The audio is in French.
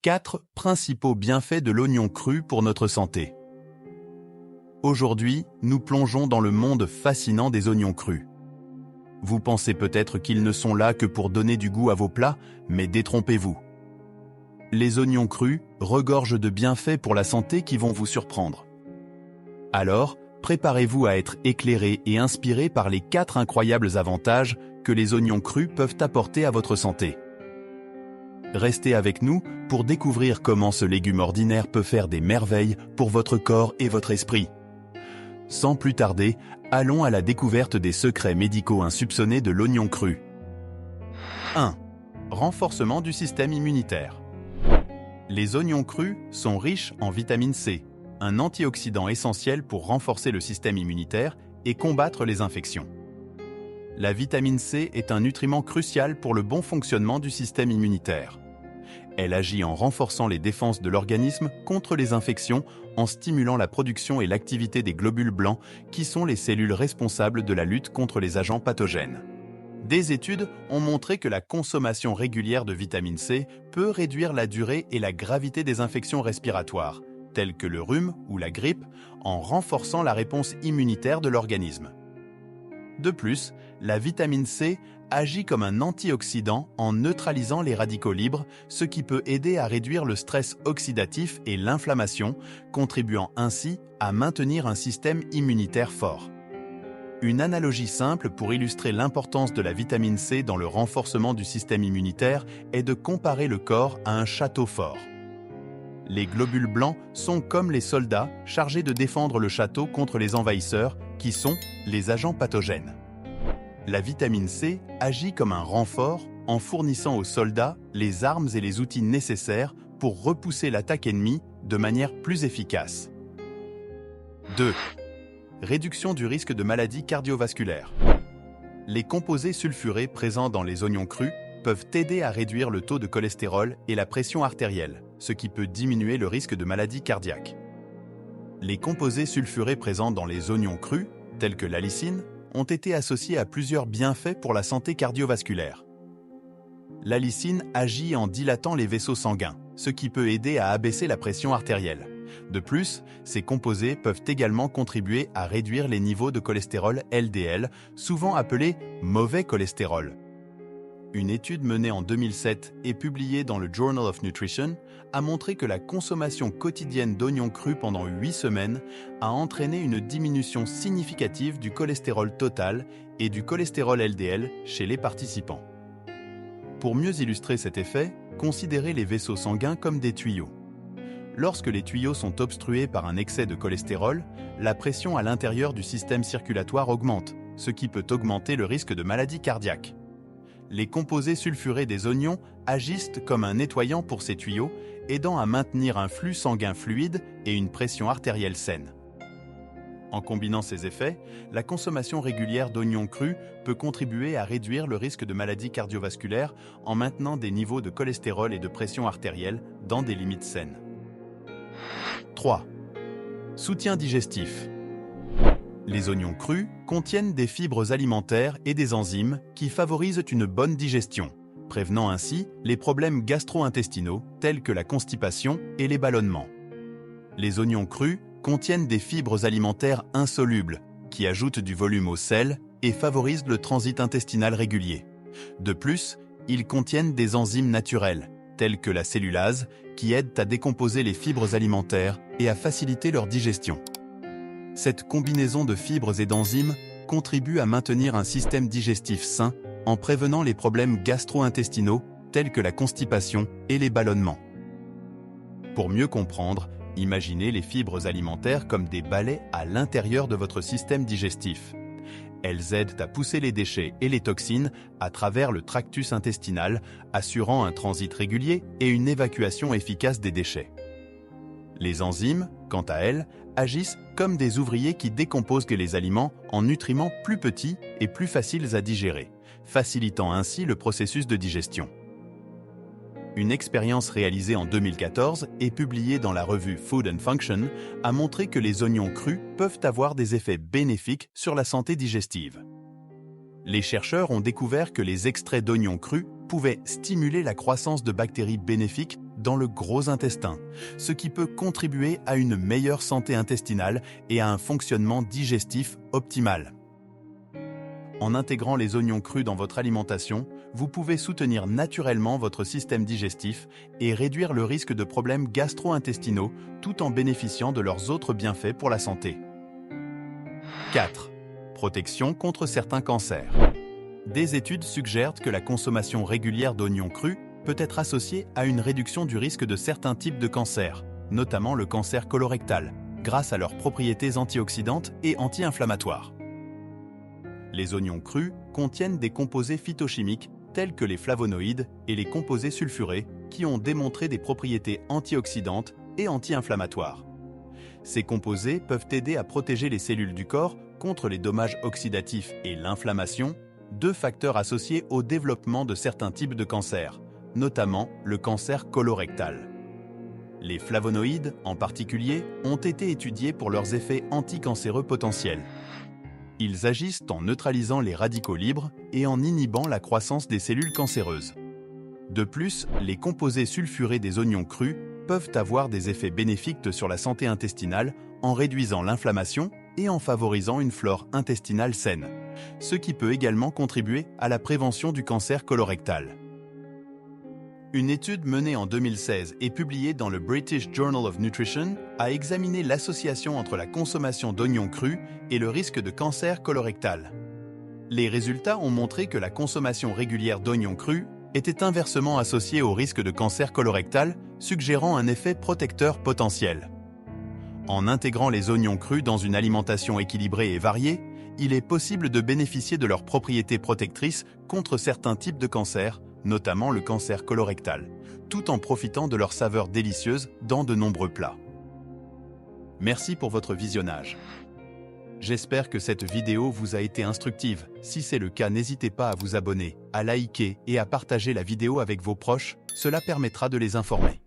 4 principaux bienfaits de l'oignon cru pour notre santé. Aujourd'hui, nous plongeons dans le monde fascinant des oignons crus. Vous pensez peut-être qu'ils ne sont là que pour donner du goût à vos plats, mais détrompez-vous. Les oignons crus regorgent de bienfaits pour la santé qui vont vous surprendre. Alors, préparez-vous à être éclairé et inspiré par les 4 incroyables avantages que les oignons crus peuvent apporter à votre santé. Restez avec nous pour découvrir comment ce légume ordinaire peut faire des merveilles pour votre corps et votre esprit. Sans plus tarder, allons à la découverte des secrets médicaux insoupçonnés de l'oignon cru. 1. Renforcement du système immunitaire. Les oignons crus sont riches en vitamine C, un antioxydant essentiel pour renforcer le système immunitaire et combattre les infections. La vitamine C est un nutriment crucial pour le bon fonctionnement du système immunitaire. Elle agit en renforçant les défenses de l'organisme contre les infections en stimulant la production et l'activité des globules blancs qui sont les cellules responsables de la lutte contre les agents pathogènes. Des études ont montré que la consommation régulière de vitamine C peut réduire la durée et la gravité des infections respiratoires, telles que le rhume ou la grippe, en renforçant la réponse immunitaire de l'organisme. De plus, la vitamine C agit comme un antioxydant en neutralisant les radicaux libres, ce qui peut aider à réduire le stress oxydatif et l'inflammation, contribuant ainsi à maintenir un système immunitaire fort. Une analogie simple pour illustrer l'importance de la vitamine C dans le renforcement du système immunitaire est de comparer le corps à un château fort. Les globules blancs sont comme les soldats chargés de défendre le château contre les envahisseurs, qui sont les agents pathogènes. La vitamine C agit comme un renfort en fournissant aux soldats les armes et les outils nécessaires pour repousser l'attaque ennemie de manière plus efficace. 2. Réduction du risque de maladies cardiovasculaires. Les composés sulfurés présents dans les oignons crus peuvent aider à réduire le taux de cholestérol et la pression artérielle, ce qui peut diminuer le risque de maladies cardiaques. Les composés sulfurés présents dans les oignons crus, tels que l'allicine, ont été associés à plusieurs bienfaits pour la santé cardiovasculaire. L'allicine agit en dilatant les vaisseaux sanguins, ce qui peut aider à abaisser la pression artérielle. De plus, ces composés peuvent également contribuer à réduire les niveaux de cholestérol LDL, souvent appelé mauvais cholestérol. Une étude menée en 2007 et publiée dans le Journal of Nutrition a montré que la consommation quotidienne d'oignons crus pendant 8 semaines a entraîné une diminution significative du cholestérol total et du cholestérol LDL chez les participants. Pour mieux illustrer cet effet, considérez les vaisseaux sanguins comme des tuyaux. Lorsque les tuyaux sont obstrués par un excès de cholestérol, la pression à l'intérieur du système circulatoire augmente, ce qui peut augmenter le risque de maladie cardiaque. Les composés sulfurés des oignons agissent comme un nettoyant pour ces tuyaux, aidant à maintenir un flux sanguin fluide et une pression artérielle saine. En combinant ces effets, la consommation régulière d'oignons crus peut contribuer à réduire le risque de maladies cardiovasculaires en maintenant des niveaux de cholestérol et de pression artérielle dans des limites saines. 3. Soutien digestif. Les oignons crus contiennent des fibres alimentaires et des enzymes qui favorisent une bonne digestion, prévenant ainsi les problèmes gastro-intestinaux tels que la constipation et les ballonnements. Les oignons crus contiennent des fibres alimentaires insolubles qui ajoutent du volume au sel et favorisent le transit intestinal régulier. De plus, ils contiennent des enzymes naturelles, telles que la cellulase, qui aident à décomposer les fibres alimentaires et à faciliter leur digestion. Cette combinaison de fibres et d'enzymes contribue à maintenir un système digestif sain en prévenant les problèmes gastro-intestinaux tels que la constipation et les ballonnements. Pour mieux comprendre, imaginez les fibres alimentaires comme des balais à l'intérieur de votre système digestif. Elles aident à pousser les déchets et les toxines à travers le tractus intestinal, assurant un transit régulier et une évacuation efficace des déchets. Les enzymes, quant à elles, agissent comme des ouvriers qui décomposent les aliments en nutriments plus petits et plus faciles à digérer, facilitant ainsi le processus de digestion. Une expérience réalisée en 2014 et publiée dans la revue Food and Function a montré que les oignons crus peuvent avoir des effets bénéfiques sur la santé digestive. Les chercheurs ont découvert que les extraits d'oignons crus pouvaient stimuler la croissance de bactéries bénéfiques dans le gros intestin, ce qui peut contribuer à une meilleure santé intestinale et à un fonctionnement digestif optimal. En intégrant les oignons crus dans votre alimentation, vous pouvez soutenir naturellement votre système digestif et réduire le risque de problèmes gastro-intestinaux tout en bénéficiant de leurs autres bienfaits pour la santé. 4. Protection contre certains cancers. Des études suggèrent que la consommation régulière d'oignons crus peut être associée à une réduction du risque de certains types de cancers, notamment le cancer colorectal, grâce à leurs propriétés antioxydantes et anti-inflammatoires. Les oignons crus contiennent des composés phytochimiques tels que les flavonoïdes et les composés sulfurés qui ont démontré des propriétés antioxydantes et anti-inflammatoires. Ces composés peuvent aider à protéger les cellules du corps contre les dommages oxydatifs et l'inflammation, deux facteurs associés au développement de certains types de cancers, notamment le cancer colorectal. Les flavonoïdes, en particulier, ont été étudiés pour leurs effets anticancéreux potentiels. Ils agissent en neutralisant les radicaux libres et en inhibant la croissance des cellules cancéreuses. De plus, les composés sulfurés des oignons crus peuvent avoir des effets bénéfiques sur la santé intestinale en réduisant l'inflammation et en favorisant une flore intestinale saine, ce qui peut également contribuer à la prévention du cancer colorectal. Une étude menée en 2016 et publiée dans le British Journal of Nutrition a examiné l'association entre la consommation d'oignons crus et le risque de cancer colorectal. Les résultats ont montré que la consommation régulière d'oignons crus était inversement associée au risque de cancer colorectal, suggérant un effet protecteur potentiel. En intégrant les oignons crus dans une alimentation équilibrée et variée, il est possible de bénéficier de leurs propriétés protectrices contre certains types de cancers, notamment le cancer colorectal, tout en profitant de leur saveur délicieuse dans de nombreux plats. Merci pour votre visionnage. J'espère que cette vidéo vous a été instructive. Si c'est le cas, n'hésitez pas à vous abonner, à liker et à partager la vidéo avec vos proches, cela permettra de les informer.